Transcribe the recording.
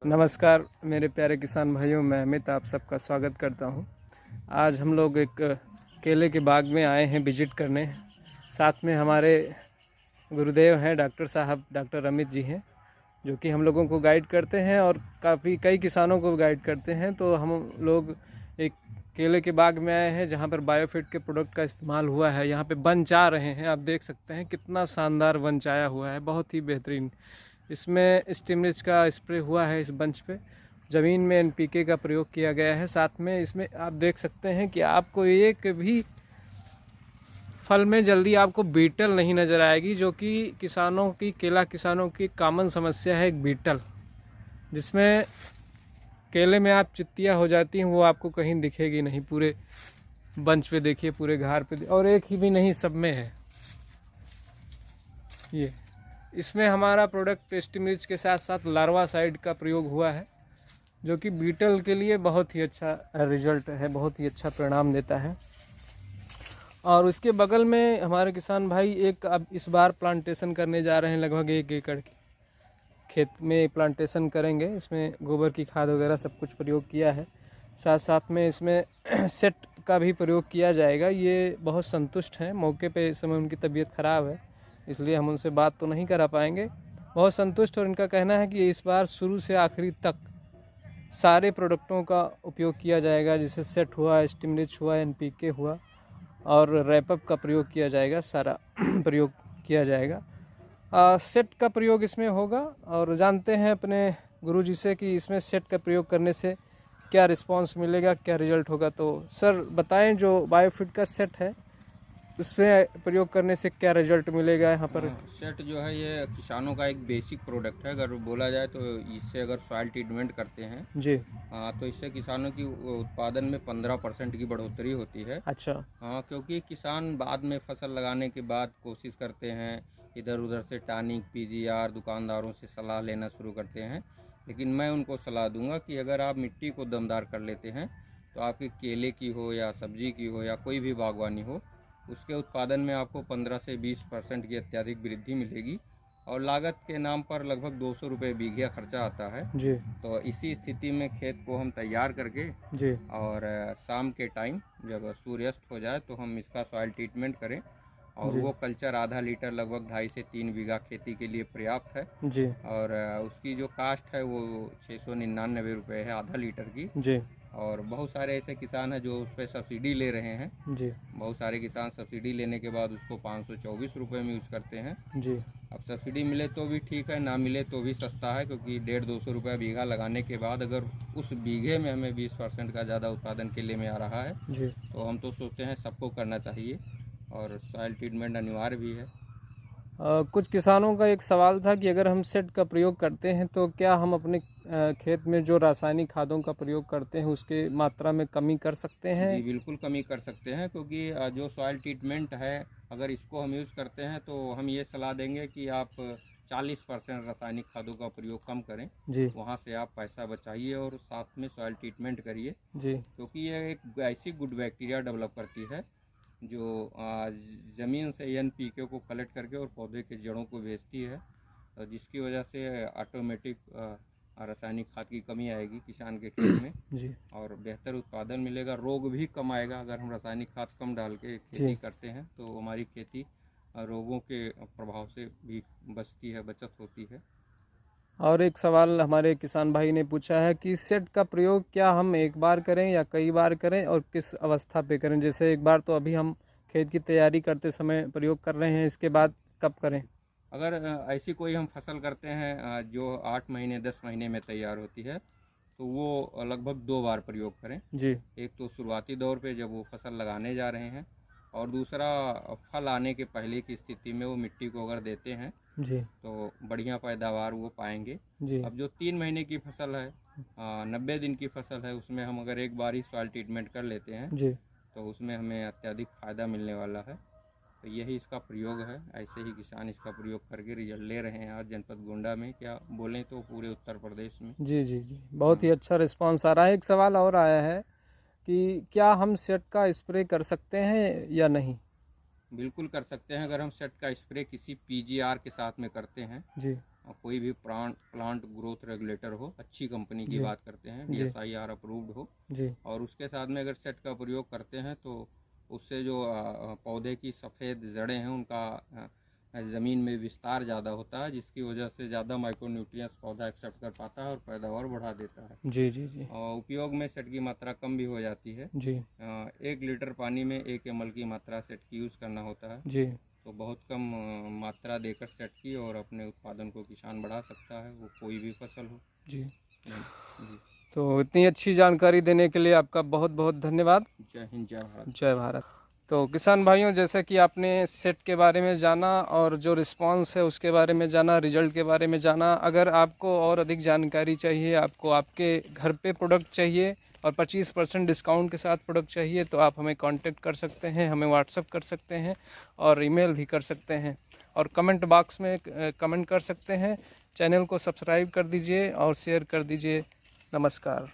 नमस्कार मेरे प्यारे किसान भाइयों, मैं अमित आप सबका स्वागत करता हूं। आज हम लोग एक केले के बाग में आए हैं विजिट करने। साथ में हमारे गुरुदेव हैं डॉक्टर अमित जी हैं, जो कि हम लोगों को गाइड करते हैं और कई किसानों को गाइड करते हैं। तो हम लोग एक केले के बाग में आए हैं जहां पर बायोफिट के प्रोडक्ट का इस्तेमाल हुआ है। यहां पे बंच आ रहे हैं, आप देख सकते हैं कितना शानदार बंच आया हुआ है, बहुत ही बेहतरीन। इसमें स्टिमरिच का स्प्रे हुआ है इस बंच पे। ज़मीन में एनपीके का प्रयोग किया गया है। साथ में इसमें आप देख सकते हैं कि आपको एक भी फल में जल्दी आपको बीटल नहीं नज़र आएगी, जो कि केला किसानों की कॉमन समस्या है, एक बीटल, जिसमें केले में आप चित्तियाँ हो जाती हैं, वो आपको कहीं दिखेगी नहीं। पूरे बंच पे देखिए, पूरे घार पे, और एक ही भी नहीं, सब में है ये। इसमें हमारा प्रोडक्ट स्टिमरिच के साथ साथ लार्वा साइड का प्रयोग हुआ है, जो कि बीटल के लिए बहुत ही अच्छा रिजल्ट है, बहुत ही अच्छा परिणाम देता है। और उसके बगल में हमारे किसान भाई अब इस बार प्लांटेशन करने जा रहे हैं। लगभग 1 एकड़ की खेत में प्लांटेशन करेंगे। इसमें गोबर की खाद वगैरह सब कुछ प्रयोग किया है। साथ साथ में इसमें सेट का भी प्रयोग किया जाएगा। ये बहुत संतुष्ट हैं। मौके पे इस समय उनकी तबीयत ख़राब है, इसलिए हम उनसे बात तो नहीं करा पाएंगे। बहुत संतुष्ट, और इनका कहना है कि इस बार शुरू से आखिरी तक सारे प्रोडक्टों का उपयोग किया जाएगा, जैसे सेट हुआ, स्टिमरिच हुआ, एनपीके हुआ और रैपअप का प्रयोग किया जाएगा। सारा प्रयोग किया जाएगा। सेट का प्रयोग इसमें होगा, और जानते हैं अपने गुरुजी से कि इसमें सेट का प्रयोग करने से क्या रिस्पांस मिलेगा, क्या रिजल्ट होगा। तो सर बताएं, जो बायोफिट का सेट है उसमें प्रयोग करने से क्या रिजल्ट मिलेगा यहाँ पर। सेट जो है ये किसानों का एक बेसिक प्रोडक्ट है। अगर बोला जाए तो इससे अगर सॉइल ट्रीटमेंट करते हैं जी। तो इससे किसानों की उत्पादन में 15% की बढ़ोतरी होती है। अच्छा। क्योंकि किसान बाद में फसल लगाने के बाद कोशिश करते हैं, इधर उधर से टॉनिक, पीजीआर, दुकानदारों से सलाह लेना शुरू करते हैं। लेकिन मैं उनको सलाह दूंगा कि अगर आप मिट्टी को दमदार कर लेते हैं तो आपकी केले की हो या सब्जी की हो या कोई भी बागवानी हो, उसके उत्पादन में आपको 15 से 20% की अत्यधिक वृद्धि मिलेगी। और लागत के नाम पर लगभग 200 रुपये बीघा खर्चा आता है। जी। तो इसी स्थिति में खेत को हम तैयार करके जी। और शाम के टाइम जब सूर्यास्त हो जाए तो हम इसका सॉइल ट्रीटमेंट करें। और जी। वो कल्चर आधा लीटर लगभग 2.5 से 3 बीघा खेती के लिए पर्याप्त है। जी। और उसकी जो कास्ट है वो 699 रुपये है आधा लीटर की। जी। और बहुत सारे ऐसे किसान हैं जो उस पर सब्सिडी ले रहे हैं। जी। बहुत सारे किसान सब्सिडी लेने के बाद उसको 524 रुपये में यूज़ करते हैं। जी। अब सब्सिडी मिले तो भी ठीक है, ना मिले तो भी सस्ता है, क्योंकि 150-200 रुपये बीघा लगाने के बाद अगर उस बीघे में हमें 20% का ज़्यादा उत्पादन केले में आ रहा है जी। तो हम तो सोचते हैं सबको करना चाहिए। और सॉइल ट्रीटमेंट अनिवार्य भी है। कुछ किसानों का एक सवाल था कि अगर हम सेट का प्रयोग करते हैं तो क्या हम अपने खेत में जो रासायनिक खादों का प्रयोग करते हैं उसके मात्रा में कमी कर सकते हैं। जी बिल्कुल कमी कर सकते हैं, क्योंकि जो सॉइल ट्रीटमेंट है अगर इसको हम यूज़ करते हैं तो हम ये सलाह देंगे कि आप 40% रासायनिक खादों का प्रयोग कम करें। जी। वहाँ से आप पैसा बचाइए और साथ में सॉइल ट्रीटमेंट करिए। जी। क्योंकि ये एक ऐसी गुड बैक्टीरिया डेवलप करती है जो ज़मीन से एनपीके को कलेक्ट करके और पौधे के जड़ों को भेजती है, जिसकी वजह से ऑटोमेटिक रासायनिक खाद की कमी आएगी किसान के खेत में। जी। और बेहतर उत्पादन मिलेगा, रोग भी कम आएगा। अगर हम रासायनिक खाद कम डाल के खेती करते हैं तो हमारी खेती रोगों के प्रभाव से भी बचती है, बचत होती है। और एक सवाल हमारे किसान भाई ने पूछा है कि सेट का प्रयोग क्या हम एक बार करें या कई बार करें, और किस अवस्था पे करें। जैसे एक बार तो अभी हम खेत की तैयारी करते समय प्रयोग कर रहे हैं, इसके बाद कब करें। अगर ऐसी कोई हम फसल करते हैं जो 8 महीने 10 महीने में तैयार होती है तो वो लगभग 2 बार प्रयोग करें। जी। एक तो शुरुआती दौर पे जब वो फसल लगाने जा रहे हैं, और दूसरा फल आने के पहले की स्थिति में वो मिट्टी को अगर देते हैं जी। तो बढ़िया पैदावार वो पाएंगे। जी। अब जो 3 महीने की फसल है, 90 दिन की फसल है, उसमें हम अगर एक बार ही सॉइल ट्रीटमेंट कर लेते हैं जी। तो उसमें हमें अत्यधिक फ़ायदा मिलने वाला है। तो यही इसका प्रयोग है। ऐसे ही किसान इसका प्रयोग करके रिजल्ट ले रहे हैं आज जनपद गोंडा में, क्या बोलें तो पूरे उत्तर प्रदेश में। जी। जी। जी, बहुत ही अच्छा रिस्पांस आ रहा है। एक सवाल और आया है कि क्या हम सेट का स्प्रे कर सकते हैं या नहीं। बिल्कुल कर सकते हैं। अगर हम सेट का स्प्रे किसी पीजीआर के साथ में करते हैं जी। कोई भी प्लांट ग्रोथ रेगुलेटर हो, अच्छी कंपनी की जी। बात करते हैं, जी। DSIR अप्रूव्ड हो, जी। और उसके साथ में अगर सेट का प्रयोग करते हैं तो उससे जो पौधे की सफ़ेद जड़ें हैं उनका ज़मीन में विस्तार ज़्यादा होता है, जिसकी वजह से ज़्यादा माइक्रोन्यूट्रिएंट्स पौधा एक्सेप्ट कर पाता है और पैदावार बढ़ा देता है। जी। जी। जी। और उपयोग में सेट की मात्रा कम भी हो जाती है। जी। 1 लीटर पानी में 1 ml की मात्रा सेट की यूज़ करना होता है, जी। तो बहुत कम मात्रा देकर सेट की और अपने उत्पादन को किसान बढ़ा सकता है, वो कोई भी फसल हो। जी। जी। तो इतनी अच्छी जानकारी देने के लिए आपका बहुत बहुत धन्यवाद। जय हिंद, जय भारत। जय भारत। तो किसान भाइयों, जैसे कि आपने सेट के बारे में जाना और जो रिस्पांस है उसके बारे में जाना, रिजल्ट के बारे में जाना। अगर आपको और अधिक जानकारी चाहिए, आपको आपके घर पे प्रोडक्ट चाहिए और 25% डिस्काउंट के साथ प्रोडक्ट चाहिए, तो आप हमें कांटेक्ट कर सकते हैं, हमें व्हाट्सअप कर सकते हैं और ईमेल भी कर सकते हैं, और कमेंट बॉक्स में कमेंट कर सकते हैं। चैनल को सब्सक्राइब कर दीजिए और शेयर कर दीजिए। नमस्कार।